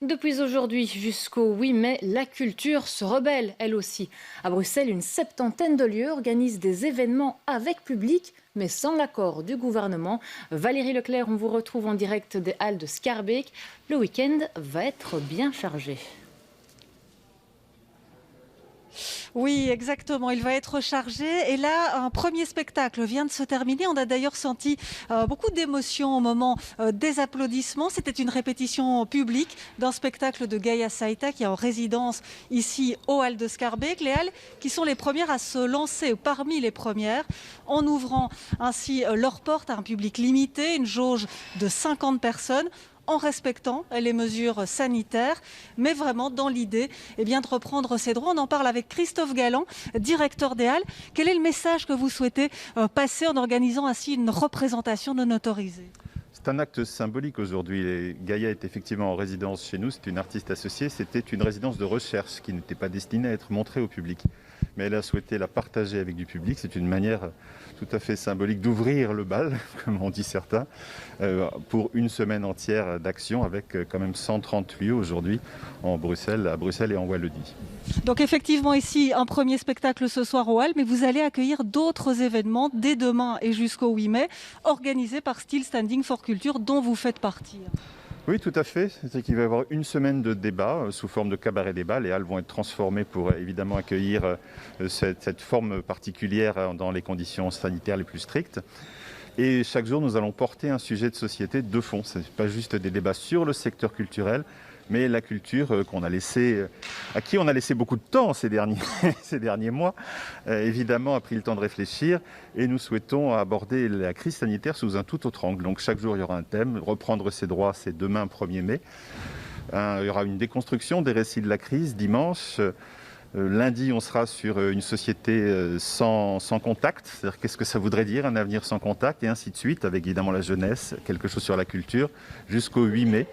Depuis aujourd'hui jusqu'au 8 mai, la culture se rebelle, elle aussi. À Bruxelles, une septantaine de lieux organisent des événements avec public, mais sans l'accord du gouvernement. Valérie Leclerc, on vous retrouve en direct des Halles de Schaerbeek. Le week-end va être bien chargé. Oui, exactement. Il va être chargé. Et là, un premier spectacle vient de se terminer. On a d'ailleurs senti beaucoup d'émotion au moment des applaudissements. C'était une répétition publique d'un spectacle de Gaia Saïta qui est en résidence ici aux Halles de Schaerbeek. Les Halles qui sont les premières à se lancer, ou parmi les premières, en ouvrant ainsi leurs portes à un public limité, une jauge de 50 personnes, en respectant les mesures sanitaires, mais vraiment dans l'idée de reprendre ses droits. On en parle avec Christophe Galland, directeur des Halles. Quel est le message que vous souhaitez passer en organisant ainsi une représentation non autorisée ? C'est un acte symbolique aujourd'hui. Gaïa est effectivement en résidence chez nous, c'est une artiste associée. C'était une résidence de recherche qui n'était pas destinée à être montrée au public. Mais elle a souhaité la partager avec du public. C'est une manière tout à fait symbolique d'ouvrir le bal, comme on dit certains, pour une semaine entière d'action avec quand même 130 lieux aujourd'hui à Bruxelles et en Wallonie. Donc effectivement ici, un premier spectacle ce soir aux Halles, mais vous allez accueillir d'autres événements dès demain et jusqu'au 8 mai, organisés par Still Standing for Culture, dont vous faites partie. Oui, tout à fait. C'est qu'il va y avoir une semaine de débat sous forme de cabaret débat. Les halles vont être transformées pour évidemment accueillir cette forme particulière dans les conditions sanitaires les plus strictes. Et chaque jour, nous allons porter un sujet de société de fond. Ce n'est pas juste des débats sur le secteur culturel, mais la culture à qui on a laissé beaucoup de temps ces derniers mois, évidemment, a pris le temps de réfléchir. Et nous souhaitons aborder la crise sanitaire sous un tout autre angle. Donc chaque jour, il y aura un thème. Reprendre ses droits, c'est demain, 1er mai. Il y aura une déconstruction des récits de la crise dimanche. Lundi, on sera sur une société sans contact, c'est-à-dire qu'est-ce que ça voudrait dire un avenir sans contact, et ainsi de suite, avec évidemment la jeunesse, quelque chose sur la culture, jusqu'au 8 mai,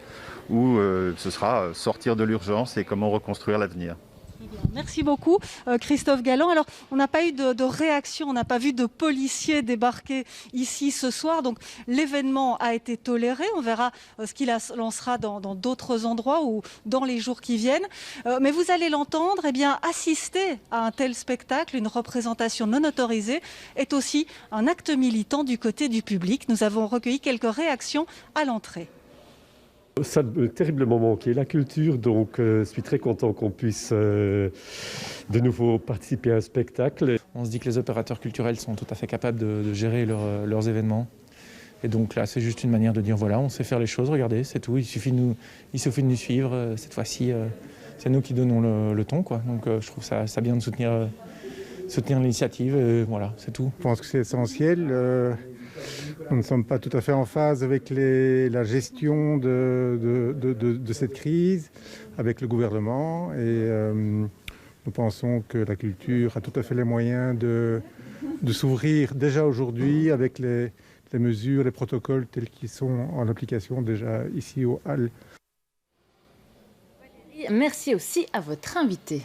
où ce sera sortir de l'urgence et comment reconstruire l'avenir. Merci beaucoup Christophe Galland. Alors on n'a pas eu de réaction, on n'a pas vu de policiers débarquer ici ce soir, donc l'événement a été toléré. On verra ce qu'il lancera dans d'autres endroits ou dans les jours qui viennent. Mais vous allez l'entendre, assister à un tel spectacle, une représentation non autorisée, est aussi un acte militant du côté du public. Nous avons recueilli quelques réactions à l'entrée. Ça m'a terriblement manqué, la culture, donc je suis très content qu'on puisse de nouveau participer à un spectacle. On se dit que les opérateurs culturels sont tout à fait capables de gérer leurs événements. Et donc là, c'est juste une manière de dire, voilà, on sait faire les choses, regardez, c'est tout. Il suffit de nous suivre. Cette fois-ci, c'est nous qui donnons le ton, quoi. Donc je trouve ça bien de soutenir l'initiative. Voilà, c'est tout. Je pense que c'est essentiel. Nous ne sommes pas tout à fait en phase avec la gestion de cette crise, avec le gouvernement. Et nous pensons que la culture a tout à fait les moyens de s'ouvrir déjà aujourd'hui avec les mesures, les protocoles tels qu'ils sont en application déjà ici aux Halles. Merci aussi à votre invité.